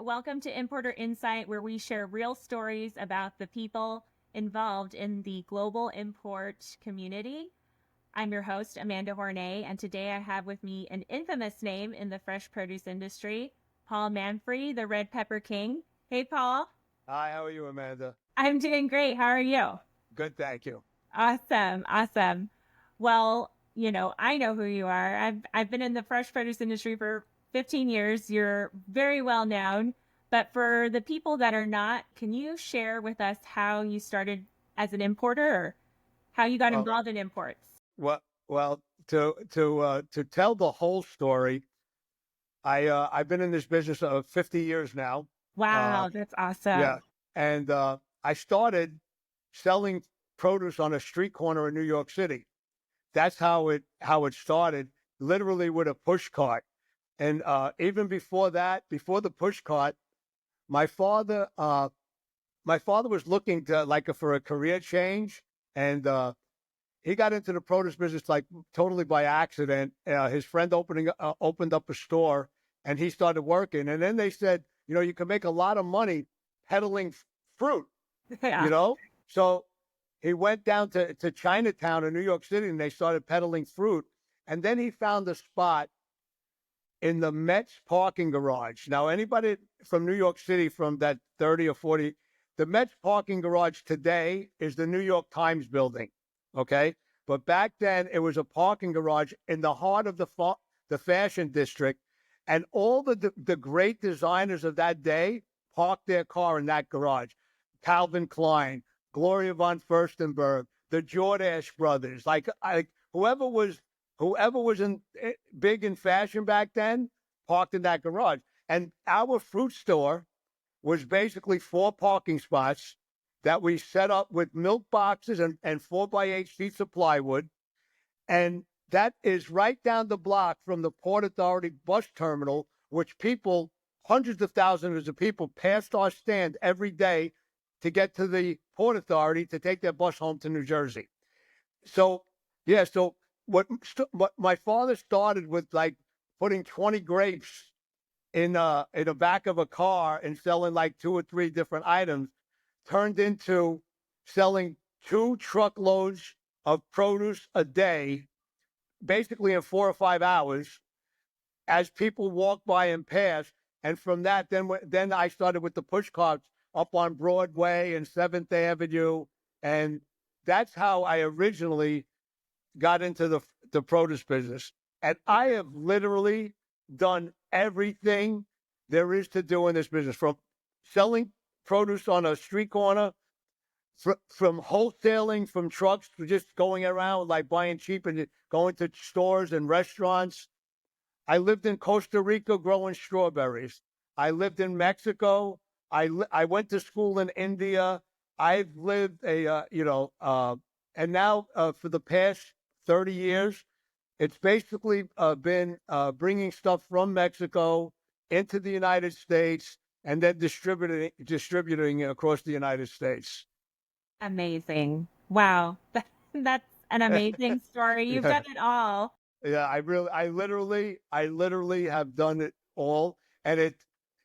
Welcome to Importer Insight, where we share real stories about the people involved in the global import community. I'm your host, Amanda Hornay, and today I have with me an infamous name in the fresh produce industry, Paul Manfre, the Red Pepper King. Hey, Paul. Hi, how are you, Amanda? I'm doing great. How are you? Good, thank you. Awesome. Awesome. Well, I know who you are. I've been in the fresh produce industry for 15 years. You're very well known. But for the people that are not, can you share with us how you started as an importer or how you got Well, involved in imports? to tell the whole story, I've been in this business of 50 years now. Uh, Wow, that's yeah, awesome. and I started selling produce on a street corner in New York City. That's how it started, literally with a push cart. And even before that, before the push cart, my father my father was looking to for a career change, and he got into the produce business like totally by accident. His friend opened up a store, and he started working. And then they said, you can make a lot of money peddling fruit. You Yeah. know, so he went down to Chinatown in New York City, and they started peddling fruit. And then he found a spot in the Mets parking garage. Now, anybody from New York City from that 30 or 40, the Mets parking garage today is the New York Times building. Okay. But back then it was a parking garage in the heart of the fashion district. And all the great designers of that day parked their car in that garage. Calvin Klein, Gloria von Furstenberg, the Jordache brothers, whoever was big in fashion back then, parked in that garage. And our fruit store was basically 4 parking spots that we set up with milk boxes and 4x8 sheets of plywood. And that is right down the block from the Port Authority bus terminal, which hundreds of thousands of people passed our stand every day to get to the Port Authority to take their bus home to New Jersey. So, yeah, so what my father started with, like putting 20 grapes in the back of a car and selling like 2 or 3 different items, turned into selling 2 truckloads of produce a day, basically in 4 or 5 hours, as people walk by and pass. And from that, then I started with the push carts up on Broadway and 7th Avenue, and that's how I originally got into the produce business. And I have literally done everything there is to do in this business, from selling produce on a street corner, from wholesaling from trucks, to just going around like buying cheap and going to stores and restaurants. I lived in Costa Rica growing strawberries. I lived in Mexico. I went to school in India. I've lived and now for the past 30 years, it's basically been bringing stuff from Mexico into the United States and then distributing it across the United States. Amazing. Wow. That's an amazing story. You've Yeah. done it all. Yeah, I literally have done it all. And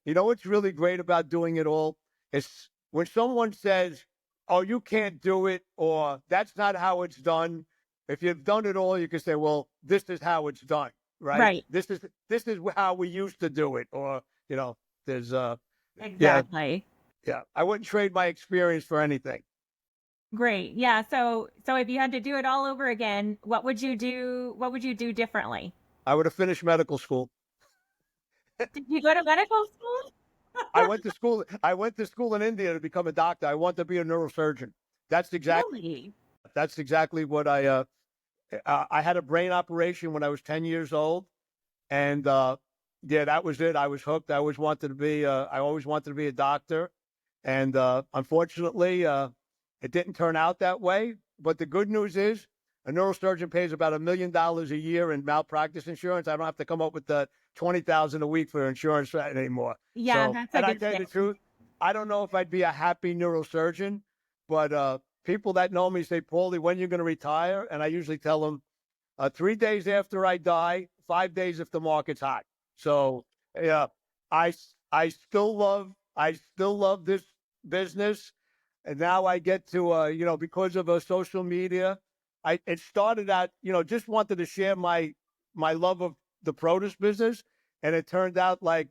what's really great about doing it all is when someone says, "Oh, you can't do it," or "That's not how it's done." If you've done it all, you can say, "Well, this is how it's done," right? Right. This is how we used to do it. Or, there's yeah, Exactly. yeah. I wouldn't trade my experience for anything. Great. Yeah. So if you had to do it all over again, what would you do? What would you do differently? I would have finished medical school. Did you go to medical school? I went to school in India to become a doctor. I want to be a neurosurgeon. That's exactly Really? that's exactly what I had a brain operation when I was 10 years old, and yeah, that was it. I was hooked. I always wanted to be a doctor, and unfortunately, it didn't turn out that way. But the good news is, a neurosurgeon pays about $1 million a year in malpractice insurance. I don't have to come up with the 20,000 a week for insurance anymore. Yeah, So, that's a and I good tell you the thing. truth, I don't know if I'd be a happy neurosurgeon, but people that know me say, "Paulie, when you going to retire?" And I usually tell them 3 days after I die, 5 days if the market's hot. So, yeah, I I still love this business. And now I get to, because of social media, it started out, just wanted to share my love of the produce business. And it turned out like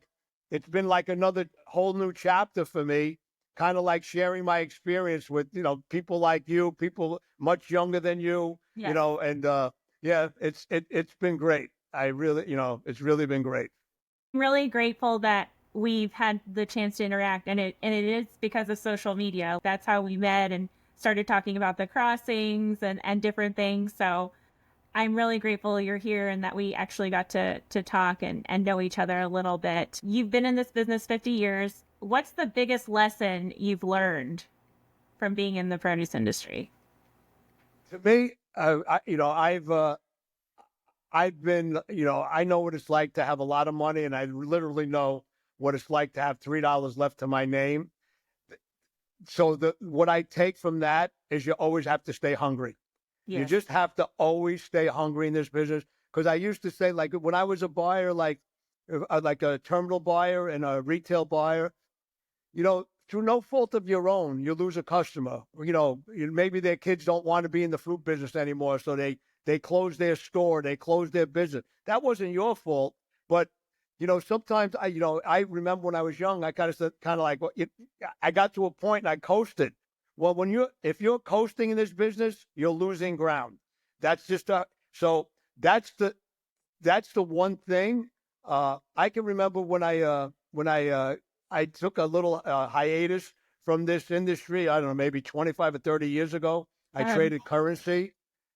it's been like another whole new chapter for me, kind of like sharing my experience with, people like you, people much younger than you, Yes. and yeah, it's been great. I really, it's really been great. I'm really grateful that we've had the chance to interact, and it is because of social media. That's how we met and started talking about the crossings and different things. So I'm really grateful you're here and that we actually got to talk and know each other a little bit. You've been in this business 50 years. What's the biggest lesson you've learned from being in the produce industry? To me, I've been, I know what it's like to have a lot of money, and I literally know what it's like to have $3 left to my name. So what I take from that is you always have to stay hungry. You Yes. just have to always stay hungry in this business. Because I used to say, like when I was a buyer, like a terminal buyer and a retail buyer, through no fault of your own, you lose a customer. Maybe their kids don't want to be in the fruit business anymore, so they close their store, they close their business. That wasn't your fault, but sometimes I remember when I was young, I kind of like, well, I got to a point and I coasted. Well, if you're coasting in this business, you're losing ground. That's just so that's the one thing. I can remember when I took a little hiatus from this industry. I don't know, maybe 25 or 30 years ago. I Um, traded currency,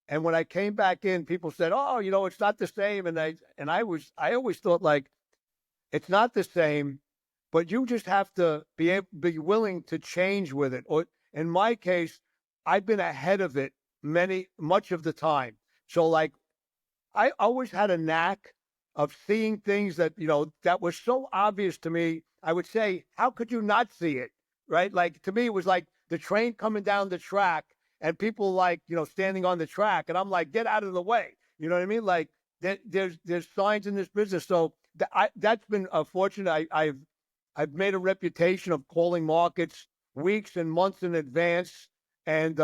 and when I came back in, people said, "Oh, it's not the same." And I always thought like it's not the same, but you just have to be willing to change with it. Or in my case, I've been ahead of it much of the time. So like I always had a knack of seeing things that were so obvious to me. I would say, how could you not see it? Right? Like to me, it was like the train coming down the track and people like, standing on the track. And I'm like, get out of the way. You know what I mean? Like there's signs in this business. So that's been fortunate. I've made a reputation of calling markets weeks and months in advance. And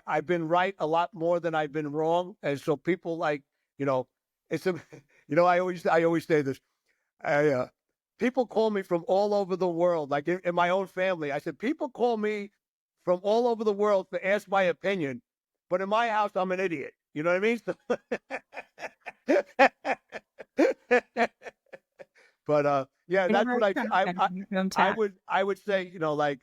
I've been right a lot more than I've been wrong. And so people like, you know, it's a, I always say this. People call me from all over the world, like in my own family. I said, people call me from all over the world to ask my opinion, but in my house, I'm an idiot. You know what I mean? But yeah, I that's never what tried your hometown. I would say. Like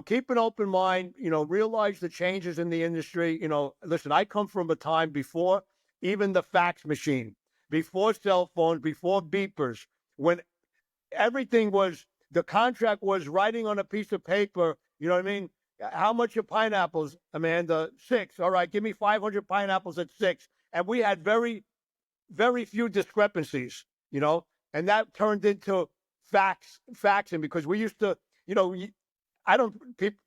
keep an open mind. Realize the changes in the industry. Listen, I come from a time before even the fax machine, before cell phones, before beepers, when everything was the contract was writing on a piece of paper. You know what I mean? How much are pineapples, Amanda? 6. All right, give me 500 pineapples at 6. And we had very, very few discrepancies, and that turned into faxing because we used to, I don't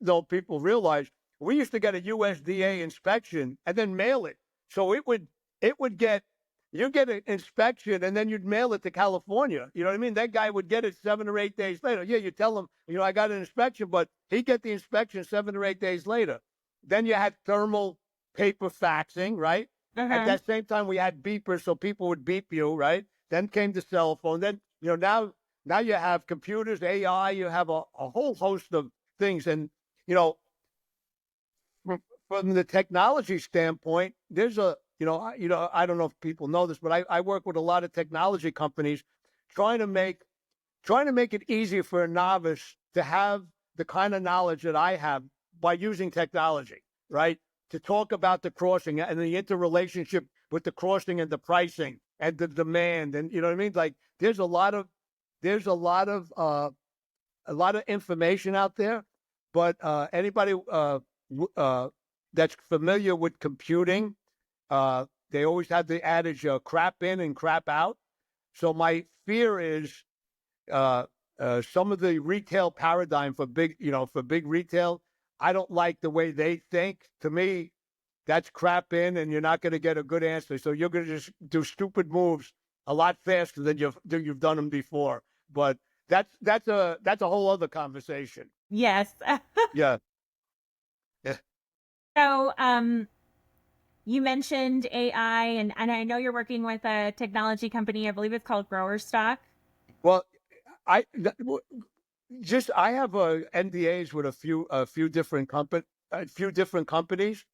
know people realize we used to get a USDA inspection and then mail it. So it would get you get an inspection and then you'd mail it to California. You know what I mean? That guy would get it 7 or 8 days later. Yeah, you tell him, I got an inspection, but he'd get the inspection 7 or 8 days later. Then you had thermal paper faxing, right? At Uh-huh. that same time, we had beepers, so people would beep you, right? Then came the cell phone. Then, now you have computers, AI, you have a whole host of things. And, you know, from the technology standpoint, there's I don't know if people know this, but I work with a lot of technology companies trying to make it easier for a novice to have the kind of knowledge that I have by using technology, right? To talk about the crossing and the interrelationship with the crossing and the pricing and the demand. And you know what I mean? Like there's there's a lot of information out there, but anybody that's familiar with computing, they always have the adage, crap in and crap out. So my fear is some of the retail paradigm for big retail. I don't like the way they think. To me, that's crap in, and you're not going to get a good answer. So you're going to just do stupid moves a lot faster than you've done them before. But that's a whole other conversation. Yes. Yeah. Yeah. So, you mentioned AI, and I know you're working with a technology company. I believe it's called Grower Stock. Well, I just I have NDAs with a few different companies,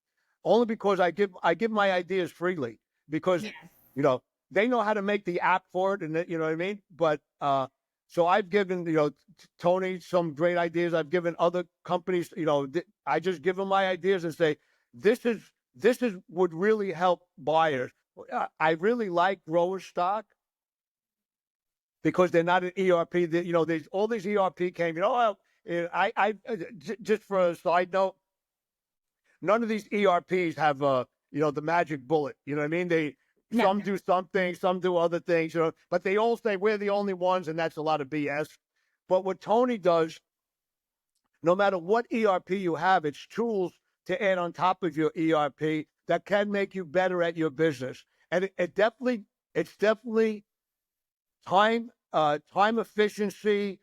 only because I give my ideas freely because Yes. you know they know how to make the app for it, and you know what I mean. But so I've given Tony some great ideas. I've given other companies, I just give them my ideas and say this is would really help buyers. I really like grower stock because they're not an ERP. There's all these ERP came. Just for a side note, none of these ERPs have the magic bullet. You know what I mean? No. Some do something, some do other things. But they all say we're the only ones, and that's a lot of BS. But what Tony does, no matter what ERP you have, it's tools to add on top of your ERP that can make you better at your business. And it's definitely time efficiency,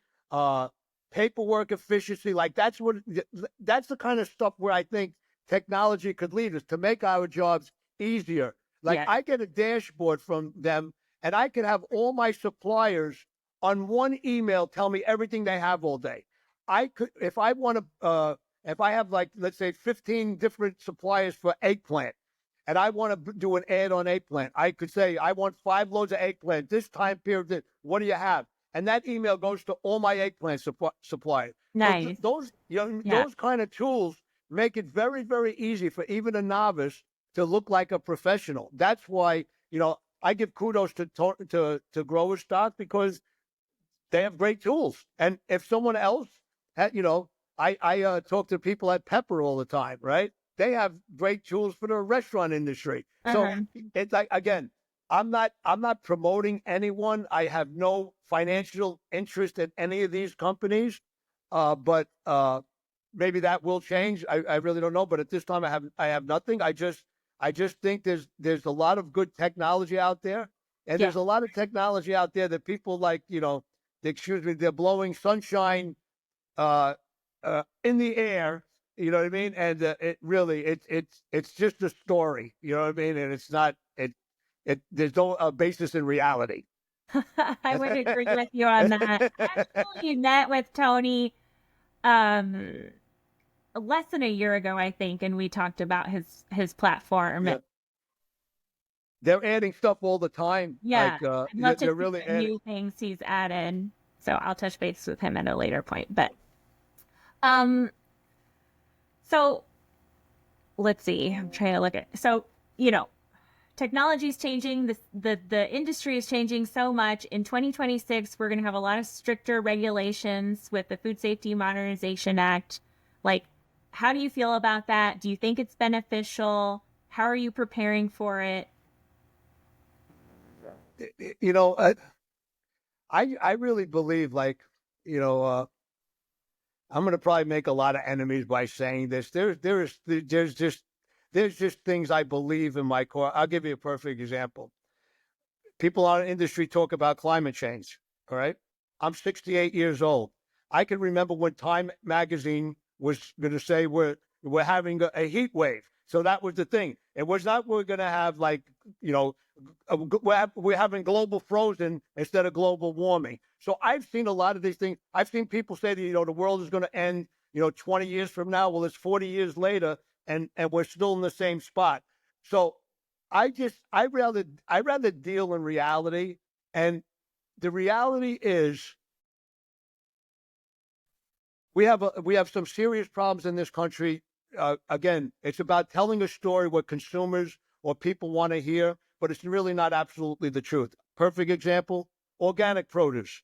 paperwork efficiency. Like that's the kind of stuff where I think technology could lead us to make our jobs easier. Like Yes. I get a dashboard from them, and I can have all my suppliers on one email tell me everything they have all day. I could, if I want to, if I have like let's say 15 different suppliers for eggplant, and I want to do an ad on eggplant, I could say, I want 5 loads of eggplant this time period. What do you have? And that email goes to all my eggplant suppliers. So Nice. those, Yeah. those kind of tools make it very, very easy for even a novice to look like a professional. That's why, I give kudos to Grower Stock because they have great tools. And if someone else had, I talk to people at Pepper all the time, right? They have great tools for the restaurant industry. So Uh-huh. it's like, again, I'm not promoting anyone. I have no financial interest in any of these companies. But maybe that will change. I really don't know. But at this time I have nothing. I just think there's a lot of good technology out there. And Yeah. there's a lot of technology out there that people like, excuse me, they're blowing sunshine in the air. You know what I mean? And it really, it's just a story. You know what I mean? And it's not there's no basis in reality. I would agree with you on that. I actually met with Tony um less than a year ago, I think, and we talked about his platform. Yeah, they're adding stuff all the time. Yeah, Like I'd love to they're see really the adding. new things he's added. So I'll touch base with him at a later point. But um, so let's see. I'm trying to look at technology is changing. The industry is changing so much. In 2026, we're going to have a lot of stricter regulations with the Food Safety Modernization Act. Like, how do you feel about that? Do you think it's beneficial? How are you preparing for it? You know, I really believe like you know. I'm going to probably make a lot of enemies by saying this. There's just things I believe in my core. I'll give you a perfect example. People in our industry talk about climate change. All right. I'm 68 years old. I can remember when Time magazine was going to say we're having a heat wave. So that was the thing. It was not we're going to have like, you know, we're having global frozen instead of global warming. So I've seen a lot of these things. I've seen people say that, the world is going to end, 20 years from now. Well, it's 40 years later and we're still in the same spot. So I rather deal in reality. And the reality is we have some serious problems in this country. Again, it's about telling a story what consumers or people want to hear, but it's really not absolutely the truth. Perfect example, organic produce.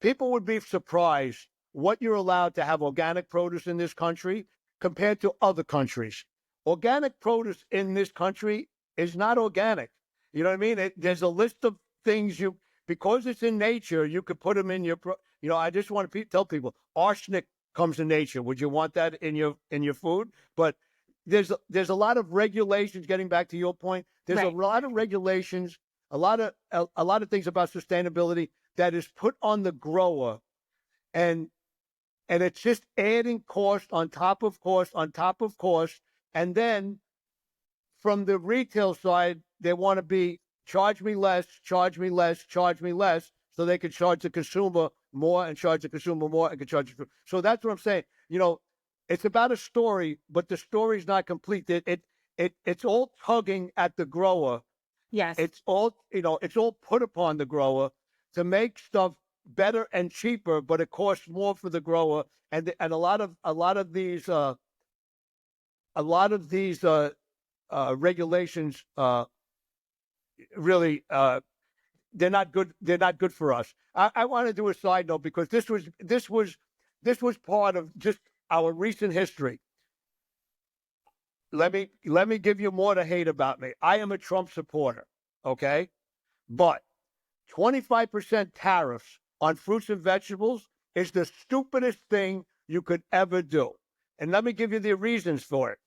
People would be surprised what you're allowed to have organic produce in this country compared to other countries. Organic produce in this country is not organic. You know what I mean? There's a list of things because it's in nature, you could put them in your, I just want to tell people arsenic comes in nature. Would you want that in your food? But there's a lot of regulations. Getting back to your point, there's a Right. lot of regulations, a lot of things about sustainability that is put on the grower and it's just adding cost on top of cost on top of cost. And then from the retail side, they want to be charge me less, charge me less, charge me less, so they can charge the consumer more and charge the consumer more and can charge. So that's what I'm saying. It's about a story, but the story's not complete. It's all tugging at the grower. Yes. It's all it's all put upon the grower to make stuff better and cheaper, but it costs more for the grower. And a lot of these regulations really they're not good. They're not good for us. I want to do a side note because this was part of just our recent history. Let me give you more to hate about me. I am a Trump supporter, okay? But 25% tariffs on fruits and vegetables is the stupidest thing you could ever do. And let me give you the reasons for it.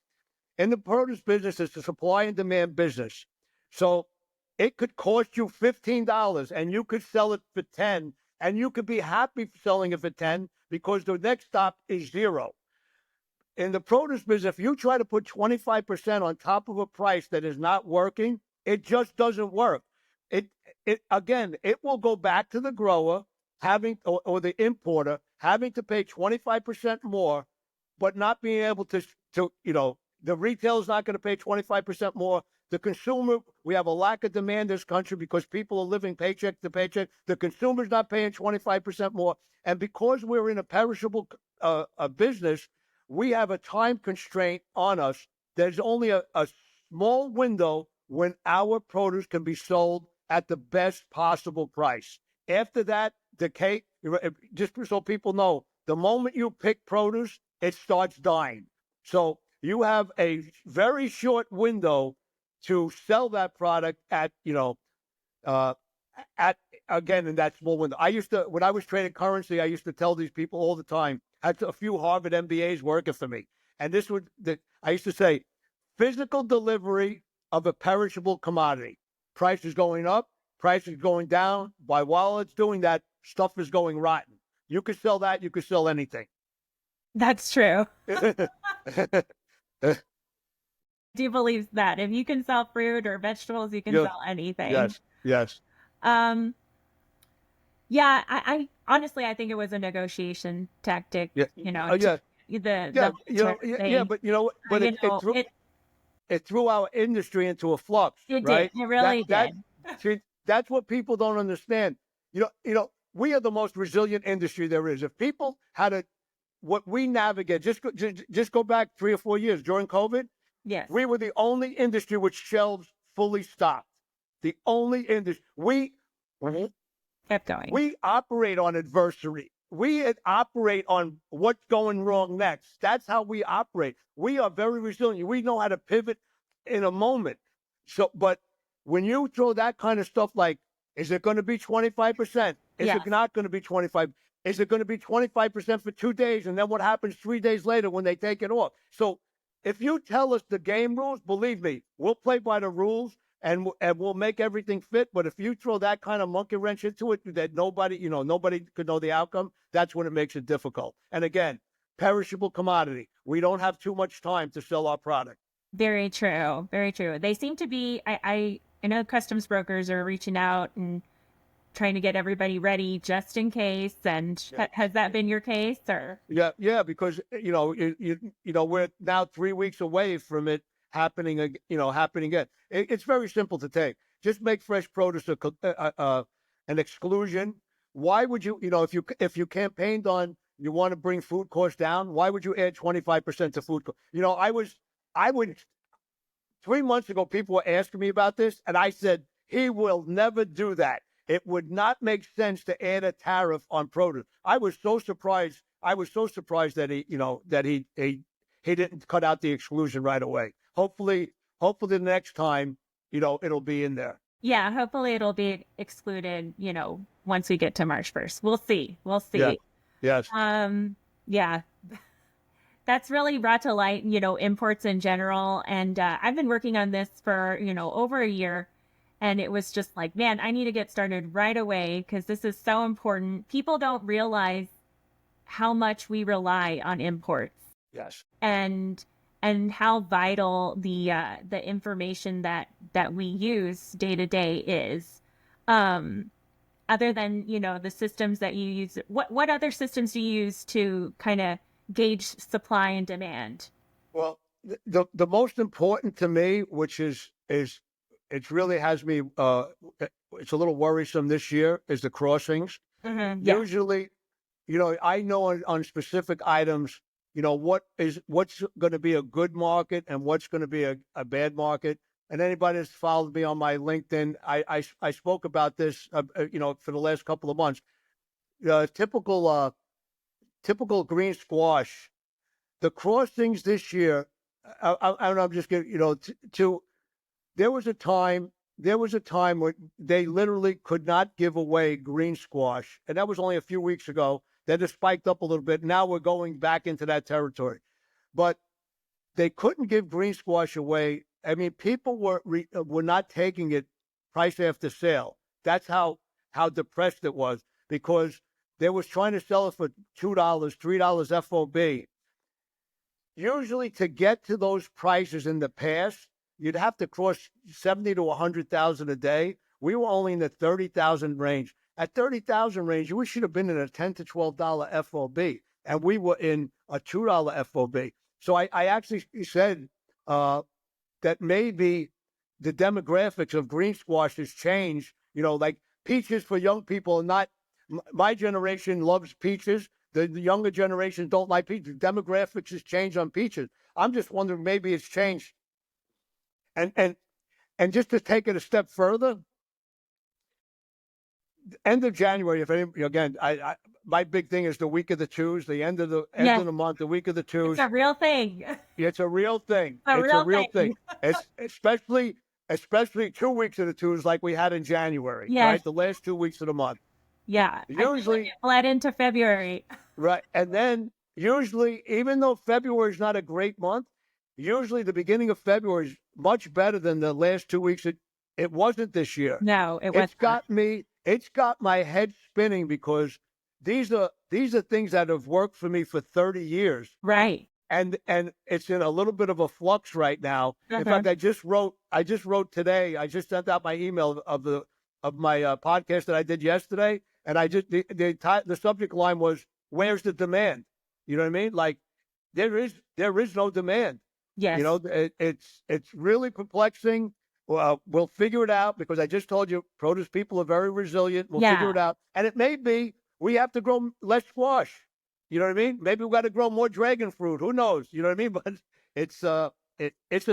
In the produce business, it's a supply and demand business. So it could cost you $15 and you could sell it for 10, and you could be happy selling it for 10 because the next stop is 0. In the produce business, if you try to put 25% on top of a price that is not working, it just doesn't work. It will go back to the grower or the importer having to pay 25% more, but not being able to the retail is not going to pay 25% more. The consumer, we have a lack of demand in this country because people are living paycheck to paycheck. The consumer's not paying 25% more. And because we're in a perishable business, we have a time constraint on us. There's only a small window when our produce can be sold at the best possible price. After that, just so people know, the moment you pick produce, it starts dying. So you have a very short window to sell that product at again in that small window. When I was trading currency, I used to tell these people all the time. I had a few Harvard MBAs working for me, and I used to say, physical delivery of a perishable commodity. Price is going up, price is going down. While it's doing that, stuff is going rotten. You could sell that. You could sell anything. That's true. Do you believe that if you can sell fruit or vegetables, you can sell anything? Yes. Yeah, I honestly, I think it was a negotiation tactic. Yeah. But it threw our industry into a flux. It right? did. It really did. See, that's what people don't understand. We are the most resilient industry there is. If people had what we navigate, just go back 3 or 4 years during COVID. Yes. We were the only industry with shelves fully stocked. The only industry. We kept going. We operate on adversity. We operate on what's going wrong next. That's how we operate. We are very resilient. We know how to pivot in a moment. So, but when you throw that kind of stuff like, is it going to be 25%? Is it not going to be 25%? Is it going to be 25% for 2 days? And then what happens 3 days later when they take it off? So if you tell us the game rules, believe me, we'll play by the rules and we'll make everything fit. But if you throw that kind of monkey wrench into it that nobody could know the outcome, that's when it makes it difficult. And again, perishable commodity. We don't have too much time to sell our product. Very true. Very true. They seem to be, I know customs brokers are reaching out and trying to get everybody ready just in case. And has that been your case, or? Yeah, because we're now 3 weeks away from it happening again. It's very simple to take. Just make fresh produce an exclusion. Why would you, if you campaigned on you want to bring food costs down, why would you add 25% to food costs? I would 3 months ago, people were asking me about this, and I said, he will never do that. It would not make sense to add a tariff on produce. I was so surprised that he didn't cut out the exclusion right away. Hopefully the next time, it'll be in there. Yeah, hopefully it'll be excluded, once we get to March 1st. We'll see. Yeah. Yes. Yeah. That's really brought to light, imports in general. And I've been working on this for, over a year. And it was just like, man, I need to get started right away because this is so important. People don't realize how much we rely on imports Yes. and how vital the information that we use day to day is. Um, Other than, the systems that you use, what other systems do you use to kind of gauge supply and demand? Well, the most important to me, which is it really has me it's a little worrisome this year, is the crossings. Yeah. Usually, I know on specific items, what's going to be a good market and what's going to be a bad market. And anybody that's followed me on my LinkedIn, I spoke about this, for the last couple of months. Typical green squash. The crossings this year, I'm just getting, there was a time, where they literally could not give away green squash. And that was only a few weeks ago. Then it spiked up a little bit. Now we're going back into that territory. But they couldn't give green squash away. I mean, people were not taking it price after sale. That's how depressed it was, because they was trying to sell it for $2, $3 FOB. Usually, to get to those prices in the past, you'd have to cross 70 to 100,000 a day. We were only in the 30,000 range. At 30,000 range, we should have been in a $10 to $12 FOB, and we were in a $2 FOB. So I actually said that maybe the demographics of green squash has changed. Like peaches for young people, not my generation loves peaches. The younger generation don't like peaches. Demographics has changed on peaches. I'm just wondering, maybe it's changed. And just to take it a step further, end of January, if any, again, my big thing is the week of the twos, the end of the month, the week of the twos. It's a real thing. It's a real thing. It's a real thing. It's especially 2 weeks of the twos like we had in January, Yes. right? The last 2 weeks of the month. Yeah. Usually it bled into February. Right. And then usually, even though February is not a great month, usually the beginning of February is much better than the last 2 weeks. It wasn't this year. No, it wasn't. It's got my head spinning, because these are things that have worked for me for 30 years. Right. And it's in a little bit of a flux right now. In fact, I just wrote today, I just sent out my email of my podcast that I did yesterday. And the subject line was, where's the demand? You know what I mean? Like, there is no demand. Yes. It's really perplexing. Well, we'll figure it out, because I just told you, produce people are very resilient. We'll figure it out. And it may be we have to grow less squash. You know what I mean? Maybe we've got to grow more dragon fruit. Who knows? You know what I mean? But it's a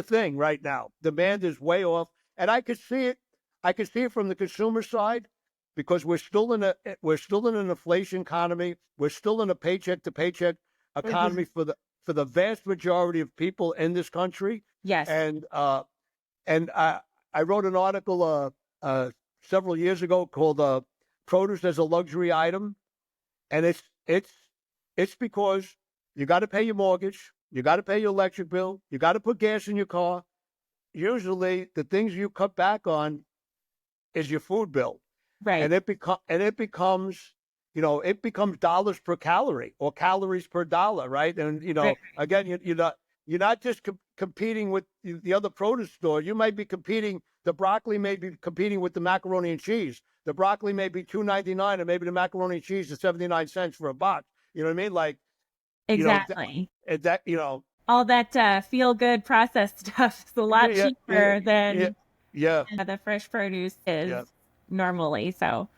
thing right now. Demand is way off. And I could see it. I could see it from the consumer side, because we're still in an inflation economy. We're still in a paycheck to paycheck economy for the vast majority of people in this country. Yes. And I wrote an article several years ago called "Produce as a Luxury Item," and it's because you got to pay your mortgage, you got to pay your electric bill, you got to put gas in your car. Usually, the things you cut back on is your food bill. Right. And it becomes dollars per calorie or calories per dollar, right? And Right. Again, you're not just competing with the other produce store. You might be competing. The broccoli may be competing with the macaroni and cheese. The broccoli may be $2.99, and maybe the macaroni and cheese is 79 cents for a box. You know what I mean? Like, Exactly. All that feel good processed stuff is a lot cheaper than the fresh produce is normally. So,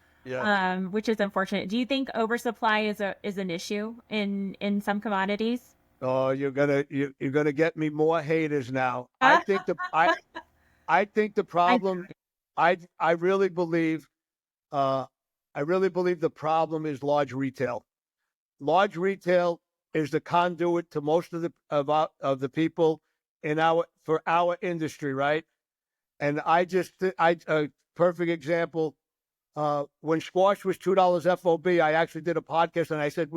which is unfortunate. Do you think oversupply is an issue in some commodities? Oh, you're gonna get me more haters now. I think the problem. I really believe the problem is large retail. Large retail is the conduit to most of the people for our industry, right? And a perfect example. When squash was $2 FOB, I actually did a podcast, and I said,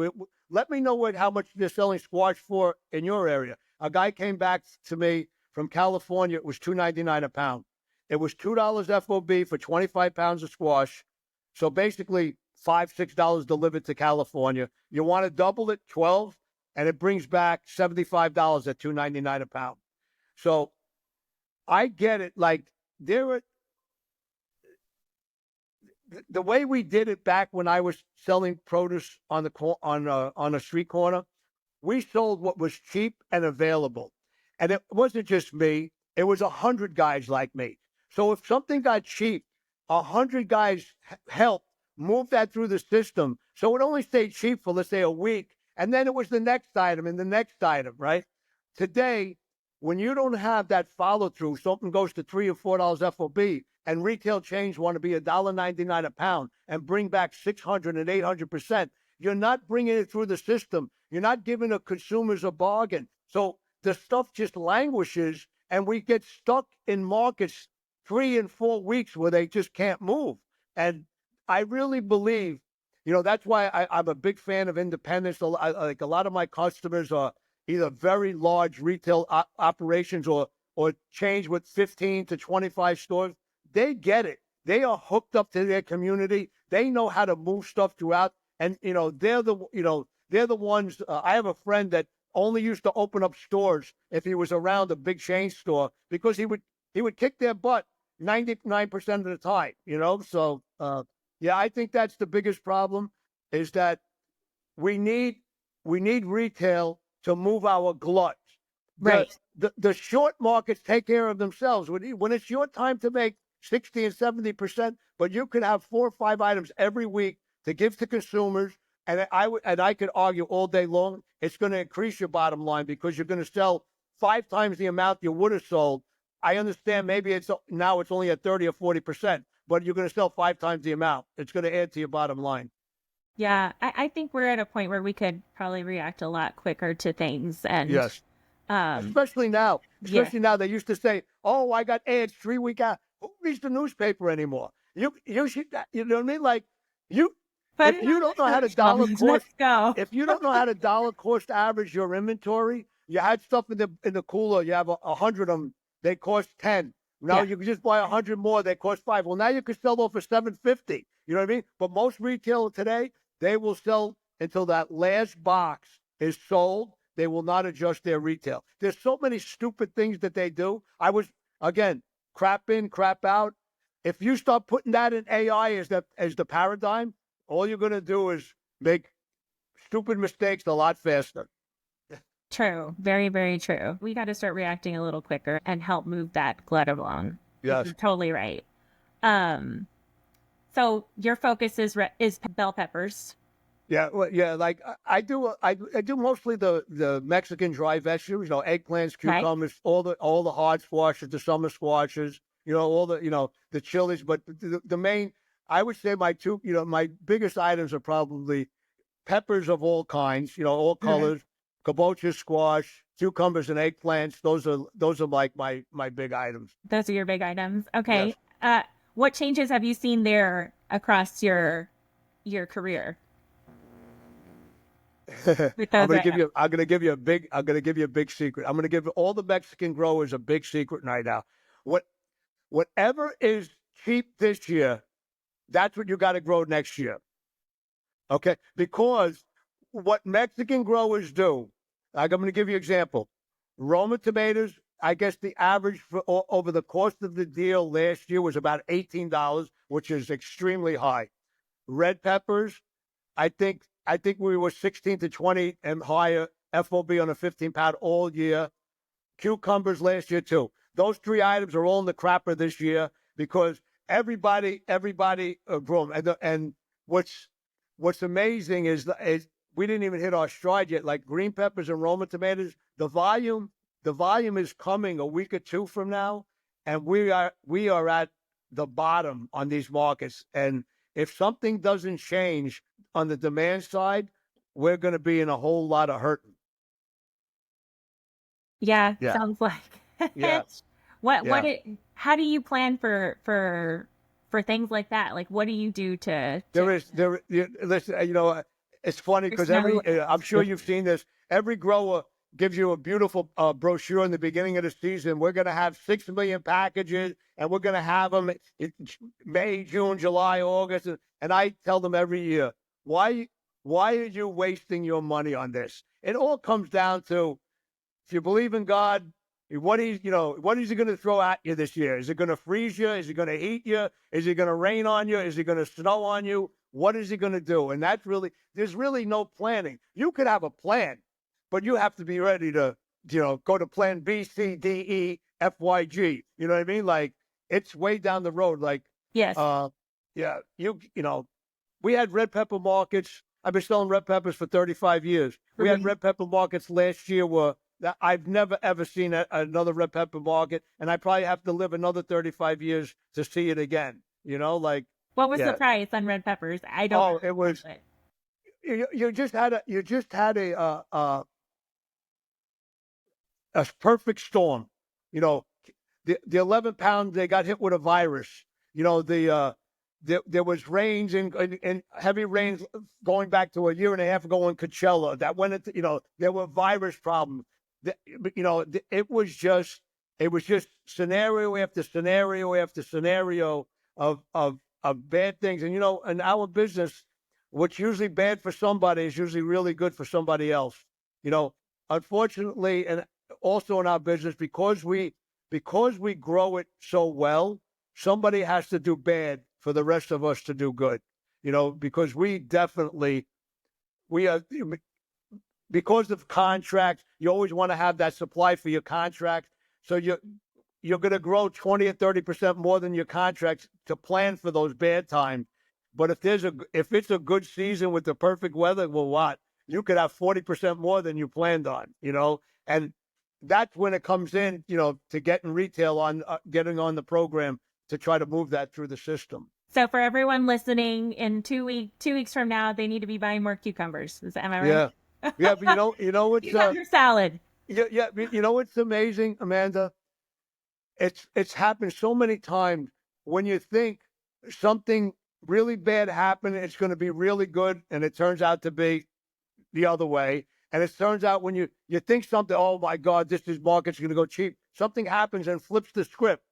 let me know how much they're selling squash for in your area. A guy came back to me from California. It was $2.99 a pound. It was $2 FOB for 25 pounds of squash. So basically $5, $6 delivered to California. You want to double it, 12, and it brings back $75 at $2.99 a pound. So I get it. Like there were the way we did it back when I was selling produce on a street corner. We sold what was cheap and available, and it wasn't just me. It was 100 guys like me. So if something got cheap, 100 guys helped move that through the system. So it only stayed cheap for, let's say, a week. And then it was the next item and the next item, right? Today, when you don't have that follow through, something goes to $3 or $4 FOB, and retail chains want to be $1.99 a pound and bring back 600 and 800%. You're not bringing it through the system. You're not giving the consumers a bargain. So the stuff just languishes, and we get stuck in markets 3 and 4 weeks where they just can't move. And I really believe, that's why I'm a big fan of independence. Like a lot of my customers are either very large retail operations or chains with 15 to 25 stores. They get it. They are hooked up to their community. They know how to move stuff throughout. And, they're the ones. I have a friend that only used to open up stores if he was around a big chain store, because he would kick their butt 99% of the time, So, yeah, I think that's the biggest problem, is that we need retail to move our glut. Right. The short markets take care of themselves. When it's your time to make 60 and 70%, but you can have 4 or 5 items every week to give to consumers, and I could argue all day long, it's going to increase your bottom line because you're going to sell 5 times the amount you would have sold. I understand maybe now it's only at 30 or 40%, but you're going to sell 5 times the amount. It's going to add to your bottom line. Yeah, I think we're at a point where we could probably react a lot quicker to things. And yes, especially now. Now, they used to say, "Oh, I got ads 3 weeks out." Who reads the newspaper anymore? You should, you know what I mean? Like if you don't know how to dollar cost, let's go. if you don't know how to dollar cost average your inventory, you had stuff in the cooler. You have 100 of them. They cost 10. Now you can just buy 100 more. They cost 5. Well, now you can sell those for $7.50. You know what I mean? But most retailers today, they will sell until that last box is sold. They will not adjust their retail. There's so many stupid things that they do. I was, again, crap in, crap out. If you start putting that in AI as the paradigm, all you're going to do is make stupid mistakes a lot faster. True. Very, very true. We got to start reacting a little quicker and help move that glut along. Yes. You're totally right. So your focus is bell peppers. Yeah, well, yeah. Like I do mostly the Mexican dry vegetables. Eggplants, cucumbers, right. all the hard squashes, the summer squashes. All the the chilies. But the main, I would say my biggest items are probably peppers of all kinds. All colors, kabocha squash, cucumbers and eggplants. Those are like my big items. Those are your big items. Okay. Yes. What changes have you seen there across your career? I'm gonna give you a big secret. I'm gonna give all the Mexican growers a big secret right now. Whatever is cheap this year, that's what you got to grow next year. Okay, because what Mexican growers do, like I'm going to give you an example. Roma tomatoes, I guess the average over the cost of the deal last year was about $18, which is extremely high. Red peppers, I think we were 16 to 20 and higher FOB on a 15-pound all year. Cucumbers last year too. Those 3 items are all in the crapper this year because everybody grew them. And what's amazing is we didn't even hit our stride yet. Like green peppers and Roma tomatoes, the volume is coming a week or 2 from now, and we are at the bottom on these markets. And if something doesn't change on the demand side, we're going to be in a whole lot of hurting. Yeah. Sounds like. Yeah. How do you plan for things like that? Like, what do you do to... Listen, it's funny because I'm sure you've seen this. Every grower gives you a beautiful brochure in the beginning of the season. We're going to have 6 million packages, and we're going to have them in May, June, July, August. And I tell them every year, why are you wasting your money on this? It all comes down to, if you believe in God, what is he going to throw at you this year? Is it going to freeze you? Is it going to heat you? Is it going to rain on you? Is it going to snow on you? What is he going to do? And there's really no planning. You could have a plan, but you have to be ready to, go to plan B, C, D, E, F, Y, G. You know what I mean? Like, it's way down the road. Like, Yes. Yeah, we had red pepper markets. I've been selling red peppers for 35 years. We had red pepper markets last year that I've never, ever seen another red pepper market, and I probably have to live another 35 years to see it again. Like, what was the price on red peppers? I don't. Oh, it was. You just had a perfect storm. The 11 pounds, they got hit with a virus. There was rains and heavy rains going back to a year and a half ago in Coachella that went into, there were virus problems. It was just scenario after scenario after scenario of bad things. And, in our business, what's usually bad for somebody is usually really good for somebody else. Unfortunately, and also in our business, because we grow it so well, somebody has to do bad for the rest of us to do good. Because we are, because of contracts, you always want to have that supply for your contracts. So you're going to grow 20 or 30% more than your contracts to plan for those bad times. But if it's a good season with the perfect weather, well, what? You could have 40% more than you planned on, and that's when it comes in, to getting retail getting on the program to try to move that through the system. So for everyone listening, in 2 weeks from now, they need to be buying more cucumbers. Am I right? Yeah. But what's cucumber salad. Yeah. What's amazing, Amanda? It's happened so many times when you think something really bad happened, it's going to be really good, and it turns out to be the other way. And it turns out when you think something, oh my God, this market's going to go cheap, something happens and flips the script.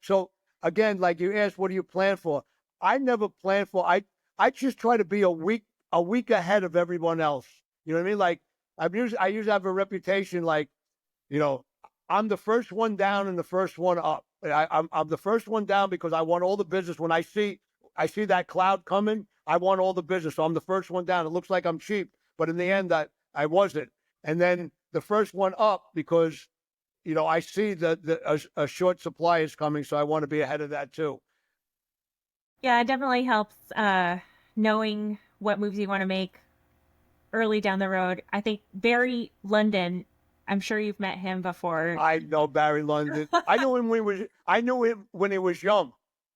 So again, like you asked, what do you plan for? I never plan for. I just try to be a week ahead of everyone else. You know what I mean? Like I usually have a reputation like, I'm the first one down and the first one up. I'm the first one down because I want all the business. When I see that cloud coming, I want all the business. So I'm the first one down. It looks like I'm cheap, but in the end, I wasn't. And then the first one up because, I see that a short supply is coming, so I want to be ahead of that too. Yeah, it definitely helps knowing what moves you want to make early down the road. I think Barry London, I'm sure you've met him before. I know Barry London. I knew him when he was young.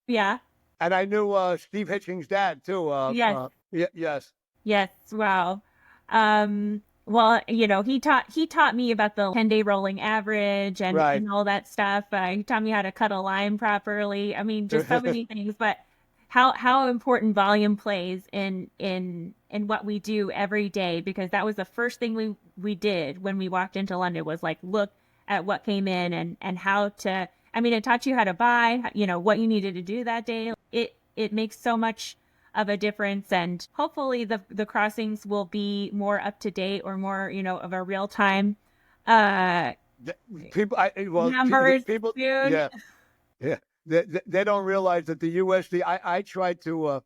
Yeah. And I knew Steve Hitchings' dad too. Yes. Yes. Yes. Wow. Well, he taught me about the 10-day rolling average and, Right. and all that stuff. He taught me how to cut a line properly. I mean, just so many things, but how important volume plays in what we do every day, because that was the first thing we did when we walked into London was like, look at what came in and how to, it taught you how to buy, what you needed to do that day. It makes so much of a difference, and hopefully the crossings will be more up to date or more, of a real time numbers people, soon. Yeah. They don't realize that the USD. I tried to.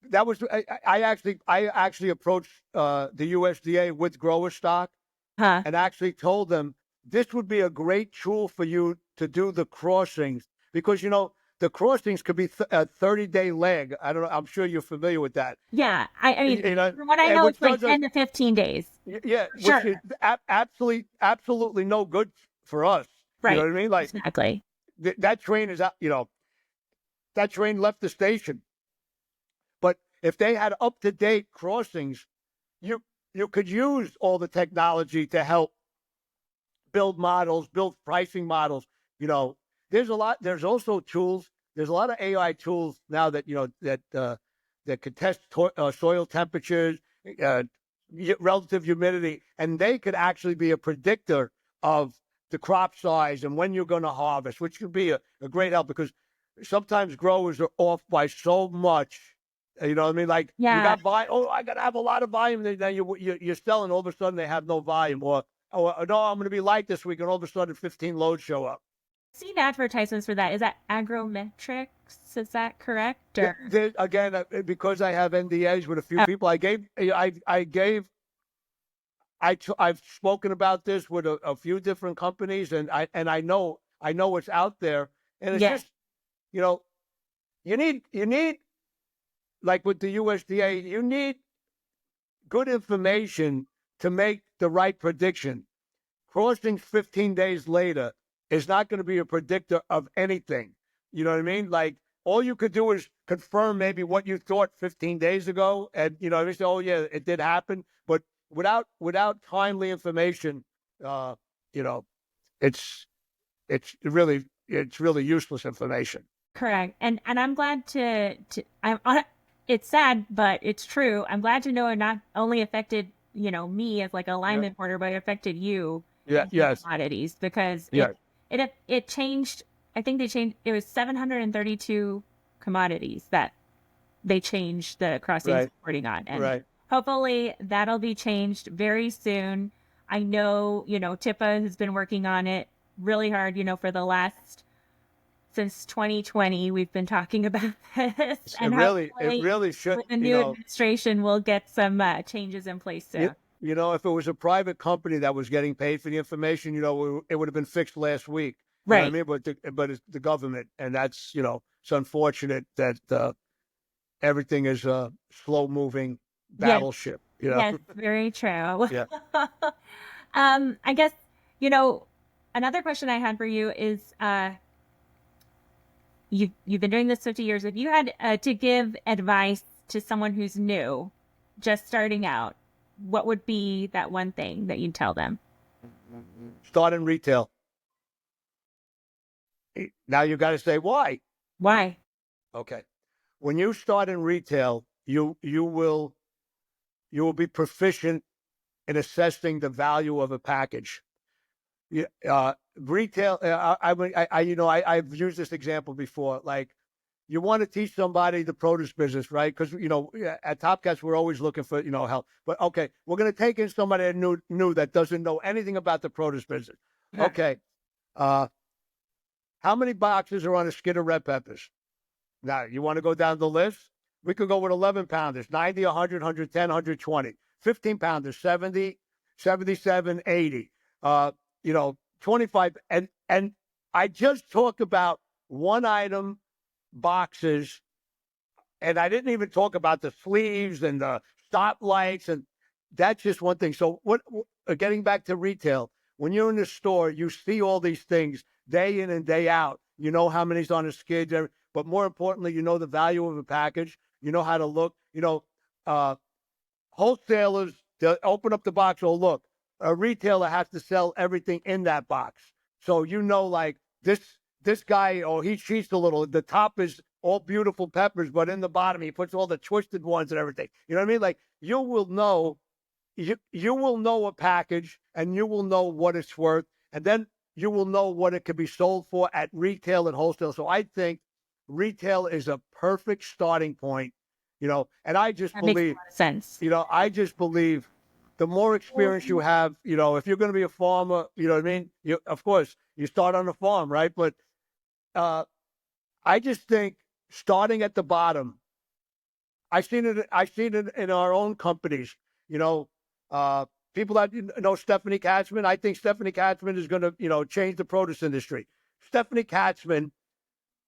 That was I actually approached the USDA with grower stock, and actually told them this would be a great tool for you to do the crossings, because the crossings could be a 30-day lag. I don't know. I'm sure you're familiar with that. Yeah, I mean, from what I know, it's like 10 to 15 days. Yeah, sure. Which is absolutely no good for us. Right. You know what I mean? Like exactly. That train is out. That train left the station. But if they had up-to-date crossings, you could use all the technology to help build models, build pricing models. There's a lot. There's also tools. There's a lot of AI tools now that that could test soil temperatures, relative humidity, and they could actually be a predictor of the crop size and when you're going to harvest, which could be a great help because sometimes growers are off by so much. You know what I mean? Like you Yeah. got volume. Oh, I got to have a lot of volume. Then you're selling. All of a sudden, they have no volume. Or no, I'm going to be light this week, and all of a sudden, 15 loads show up. Seen advertisements for that. Is that agrometrics? Is that correct? Or Again, because I have NDAs with a few people, I've spoken about this with a few different companies, and I know it's out there, and it's just you need like with the USDA, you need good information to make the right prediction. Crossing 15 days later is not going to be a predictor of anything. You know what I mean? Like all you could do is confirm maybe what you thought 15 days ago, and you say, oh yeah, it did happen, but without timely information, it's really useless information. correct. And I'm glad it's sad, but it's true. I'm glad to know it not only affected, me as like a line importer, but it affected you. Yeah. Yes. Commodities because Yeah. it changed. I think they changed. It was 732 commodities that they changed the crossing reporting on, and hopefully that'll be changed very soon. I know, TIPA has been working on it really hard, for the last since 2020. We've been talking about this, and it really should. With the new administration, we'll get some changes in place soon. If it was a private company that was getting paid for the information, it would have been fixed last week. Right. You know what I mean? But it's the government, and that's, it's unfortunate that everything is a slow-moving battleship. Yes, very true. Yeah. I guess, another question I had for you is, you've been doing this 50 years. If you had to give advice to someone who's new, just starting out, what would be that one thing that you'd tell them? Start in retail. Now you got to say why. Why? Okay. When you start in retail, you will be proficient in assessing the value of a package. Retail. I've used this example before. Like, you want to teach somebody the produce business, right? Because at Top Cats we're always looking for help. But okay, we're going to take in somebody that new that doesn't know anything about the produce business. Yeah. Okay, how many boxes are on a skid of red peppers? Now you want to go down the list? We could go with 11 pounders, 90, 100, 110, 120, 15 pounders, 70, 77, 80. 25, and I just talk about one item boxes, and I didn't even talk about the sleeves and the stoplights, and that's just one thing. So getting back to retail, when you're in the store, you see all these things day in and day out. You know how many's on a skid, but more importantly, you know the value of a package. You know how to look. Wholesalers, they'll open up the box. Oh, look, a retailer has to sell everything in that box. So like this guy, he cheats a little. The top is all beautiful peppers, but in the bottom he puts all the twisted ones and everything. You know what I mean? Like you will know a package, and you will know what it's worth, and then you will know what it could be sold for at retail and wholesale. So I think retail is a perfect starting point. And I just believe makes a lot of sense. I just believe the more experience you have, if you're going to be a farmer, you know what I mean? Of course, you start on the farm, right? But I just think starting at the bottom, I've seen it in our own companies. People that know Stephanie Katzman, I think Stephanie Katzman is going to, change the produce industry. Stephanie Katzman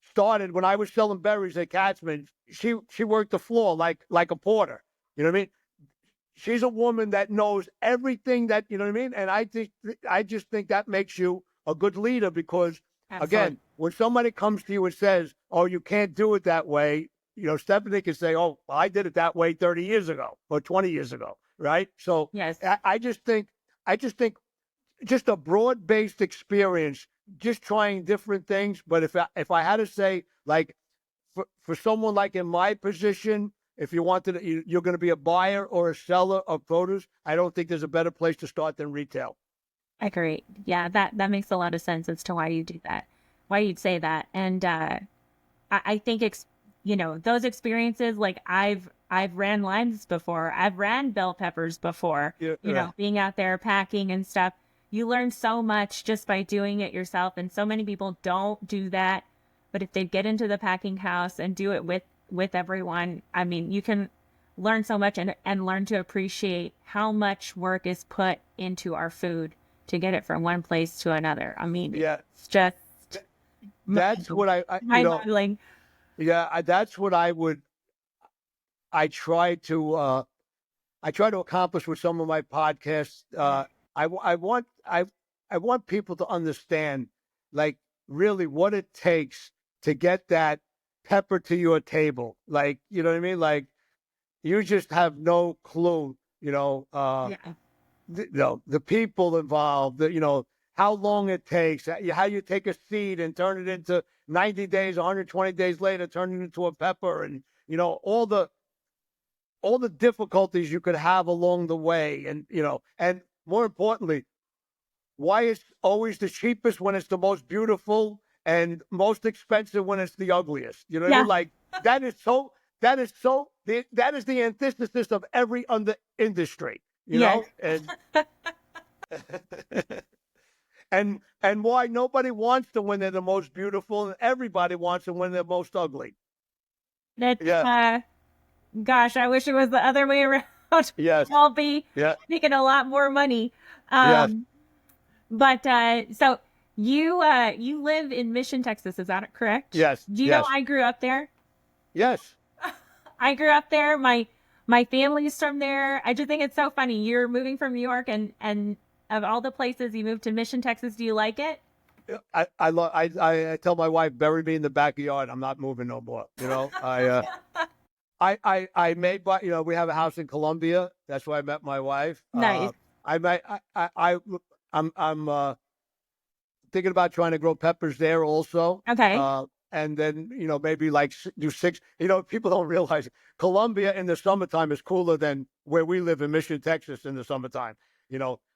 started when I was selling berries at Katzman. She worked the floor like a porter. You know what I mean? She's a woman that knows everything that, you know what I mean? And I just think that makes you a good leader because, Absolutely. Again, when somebody comes to you and says, oh, you can't do it that way, Stephanie can say, oh, I did it that way 30 years ago or 20 years ago, right? So yes. I just think just a broad-based experience, just trying different things. But if I had to say, like, for someone like in my position, if you wanted, you're going to be a buyer or a seller of produce, I don't think there's a better place to start than retail. I agree. Yeah, that makes a lot of sense as to why you do that, why you'd say that. And I think those experiences, like I've ran limes before, I've ran bell peppers before, Yeah. being out there packing and stuff. You learn so much just by doing it yourself, and so many people don't do that. But if they get into the packing house and do it with everyone, I mean, you can learn so much and learn to appreciate how much work is put into our food to get it from one place to another. I mean, Yeah. it's just That's what mind-boggling. that's what I try to accomplish with some of my podcasts. I want people to understand, like, really what it takes to get that pepper to your table. Like, you know what I mean? Like, you just have no clue, Yeah. the people involved, how long it takes, how you take a seed and turn it into 90 days, 120 days later, turn it into a pepper, and, all the difficulties you could have along the way. And, and more importantly, why it's always the cheapest when it's the most beautiful and most expensive when it's the ugliest. You know what I Yeah. mean? Like, that is the antithesis of every other industry, Yes. and why nobody wants them when they're the most beautiful and everybody wants them when they're most ugly. That's Yeah. gosh, I wish it was the other way around. Yes. I'll be Yeah. making a lot more money. Yes. But so you live in Mission, Texas, is that correct? Yes. Do you know Yes. I grew up there? Yes. I grew up there. My family's from there. I just think it's so funny. You're moving from New York, and of all the places you moved to Mission, Texas, do you like it? I tell my wife, bury me in the backyard. I'm not moving no more. I made, but we have a house in Columbia. That's where I met my wife. Nice. I'm thinking about trying to grow peppers there also. Okay. And then, maybe like do six. People don't realize Columbia in the summertime is cooler than where we live in Mission, Texas in the summertime.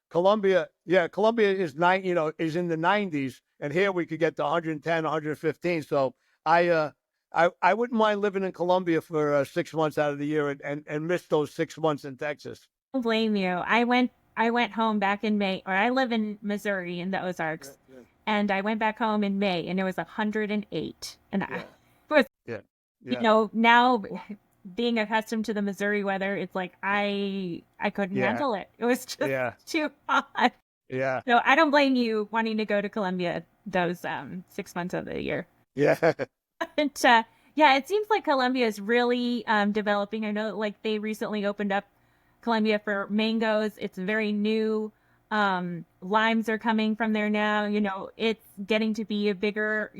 Columbia is is in the 90s, and here we could get to 110, 115. So I wouldn't mind living in Columbia for 6 months out of the year and miss those 6 months in Texas. Don't blame you. I went home back in May, or I live in Missouri in the Ozarks, and I went back home in May, and it was 108, and I was, now being accustomed to the Missouri weather, it's like I couldn't handle it. It was just too hot. Yeah. So I don't blame you wanting to go to Columbia those 6 months of the year. Yeah. And it seems like Columbia is really developing. I know, like, they recently opened up Columbia for mangoes. It's very new. Limes are coming from there now. It's getting to be a bigger,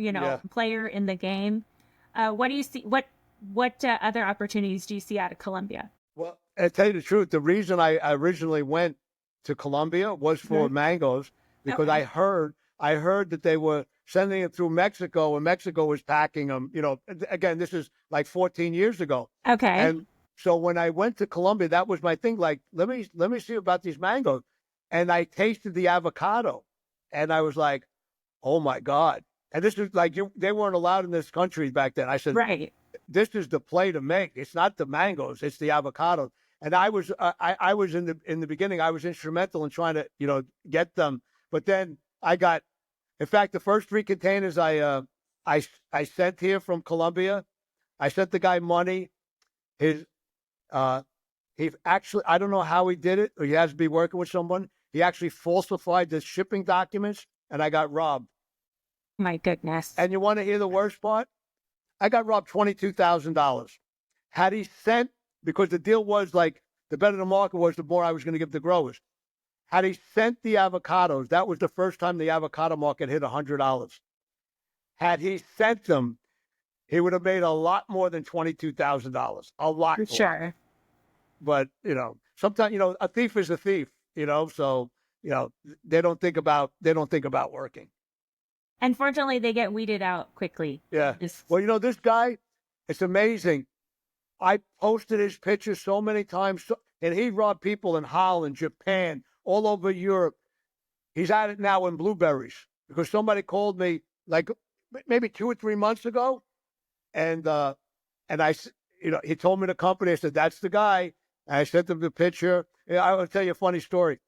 player in the game. What do you see? What other opportunities do you see out of Columbia? Well, I tell you the truth, the reason I originally went to Colombia was for mangoes, because Okay. I heard that they were sending it through Mexico, and Mexico was packing them. Again, this is like 14 years ago. Okay. And so when I went to Colombia, that was my thing. Like, let me see about these mangoes, and I tasted the avocado, and I was like, oh my God! And this is like they weren't allowed in this country back then. I said, Right. this is the play to make. It's not the mangoes, it's the avocado. And I was in the beginning, I was instrumental in trying to get them. But then in fact, the first 3 containers I sent here from Colombia, I sent the guy money. He actually, I don't know how he did it, or he has to be working with someone. He actually falsified the shipping documents, and I got robbed. My goodness. And you want to hear the worst part? I got robbed $22,000. Had he sent, because the deal was like, the better the market was, the more I was going to give the growers. Had he sent the avocados, that was the first time the avocado market hit $100. Had he sent them, he would have made a lot more than $22,000. A lot more. Sure. But, sometimes, a thief is a thief, so, they don't think about working. Unfortunately, they get weeded out quickly. Yeah. Well, this guy, it's amazing. I posted his pictures so many times, and he robbed people in Holland, Japan, all over Europe. He's at it now in blueberries because somebody called me like maybe 2 or 3 months ago, and he told me the company. I said, that's the guy. And I sent him the picture. I will tell you a funny story.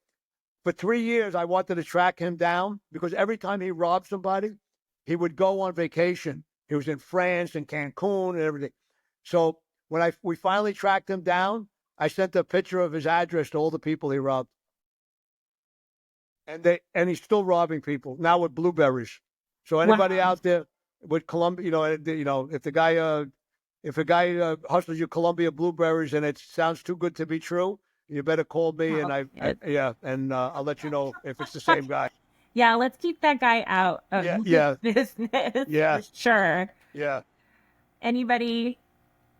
For 3 years, I wanted to track him down because every time he robbed somebody, he would go on vacation. He was in France and Cancun and everything. So when we finally tracked him down, I sent a picture of his address to all the people he robbed. And he's still robbing people now with blueberries. So anybody out there with Columbia, if a guy hustles you Columbia blueberries and it sounds too good to be true, you better call me, and I'll let you know if it's the same guy. Yeah, let's keep that guy out of business. Yeah, for sure. Yeah. Anybody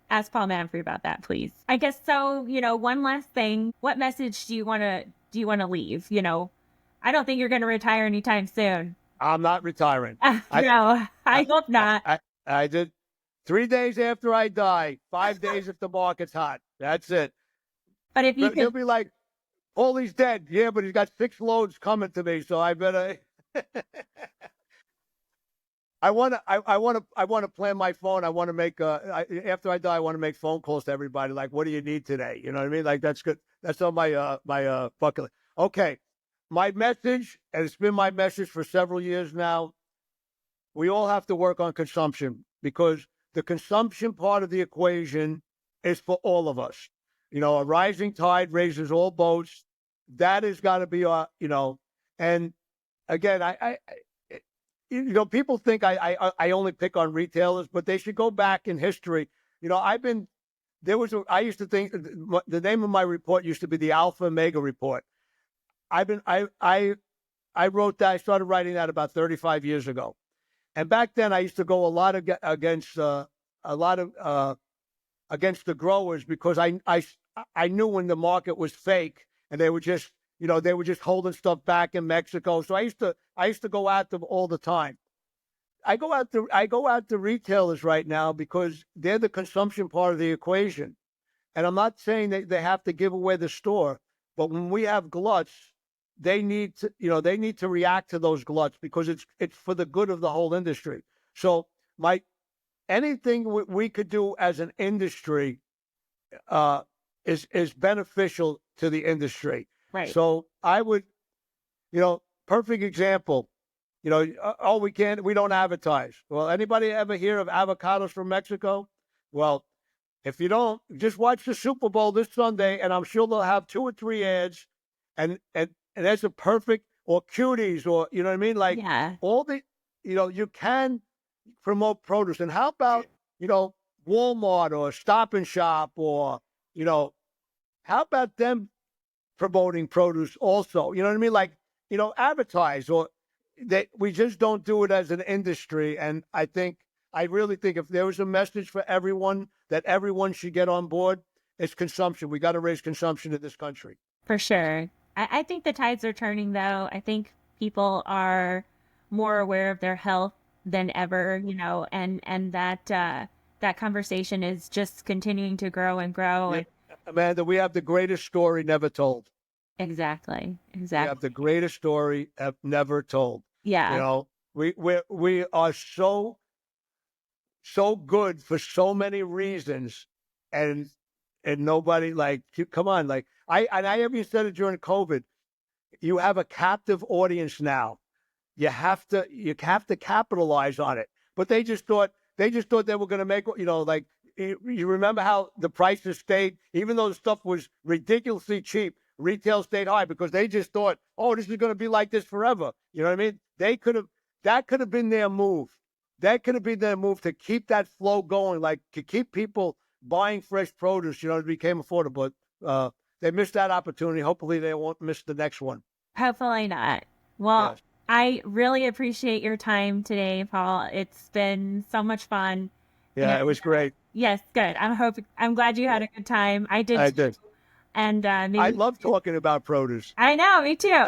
ask Paul Manfre about that, please? I guess so. One last thing. What message do you want to leave? I don't think you're going to retire anytime soon. I'm not retiring. No, I hope not. I did 3 days after I die, 5 days if the market's hot. That's it. But if you They'll be like, Paulie's dead. Yeah, but he's got 6 loads coming to me, so I better. I want to plan my phone. I want to make after I die, I want to make phone calls to everybody. Like, what do you need today? You know what I mean? Like, that's good. That's on my bucket list. Okay, my message, and it's been my message for several years now. We all have to work on consumption because the consumption part of the equation is for all of us. A rising tide raises all boats. That has got to be our, and again, people think I only pick on retailers, but they should go back in history. I used to think the name of my report used to be the Alpha Omega Report. I wrote that. I started writing that about 35 years ago. And back then I used to go a lot against the growers because I knew when the market was fake and they were just holding stuff back in Mexico. So I used to go at them all the time. I go out to retailers right now because they're the consumption part of the equation. And I'm not saying that they have to give away the store, but when we have gluts, they need to react to those gluts because it's for the good of the whole industry. So anything we could do as an industry is beneficial to the industry. Right. So I would, perfect example, we don't advertise. Well, anybody ever hear of avocados from Mexico? Well, if you don't, just watch the Super Bowl this Sunday, and I'm sure they'll have 2 or 3 ads, and that's a perfect, or cuties, or, you know what I mean? Like, all the, you can promote produce. And how about, Walmart or Stop and Shop, or, how about them promoting produce also? You know what I mean? Like, advertise, or we just don't do it as an industry. And I really think if there was a message for everyone that everyone should get on board, it's consumption. We got to raise consumption in this country. For sure. I think the tides are turning, though. I think people are more aware of their health than ever, and that conversation is just continuing to grow and grow. Yeah. Amanda, we have the greatest story never told. Exactly. We have the greatest story never told. Yeah. We are so good for so many reasons, and nobody, like, come on, like I even said it during COVID. You have a captive audience now. You have to capitalize on it. But they just thought they were going to make, like, you remember how the prices stayed, even though the stuff was ridiculously cheap, retail stayed high because they just thought, oh, this is going to be like this forever. You know what I mean? That could have been their move. That could have been their move to keep that flow going, like to keep people buying fresh produce, it became affordable. But they missed that opportunity. Hopefully they won't miss the next one. Hopefully not. Well, yes. I really appreciate your time today, Paul. It's been so much fun. Yeah, it was great. Yes, good. I'm glad you had a good time. I did. And I love talking about produce. I know, me too.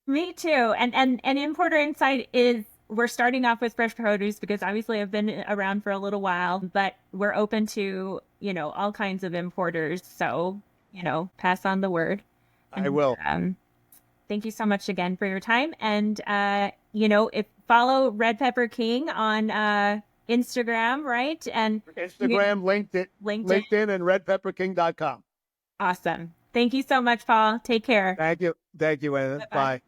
Me too. And Importer Insight is we're starting off with fresh produce because obviously I've been around for a little while, but we're open to, all kinds of importers. So, pass on the word. I And will. thank you so much again for your time. And, if follow Red Pepper King on Instagram, right? And Instagram, LinkedIn, and redpepperking.com. Awesome. Thank you so much, Paul. Take care. Thank you. Thank you, Anna. Bye-bye. Bye.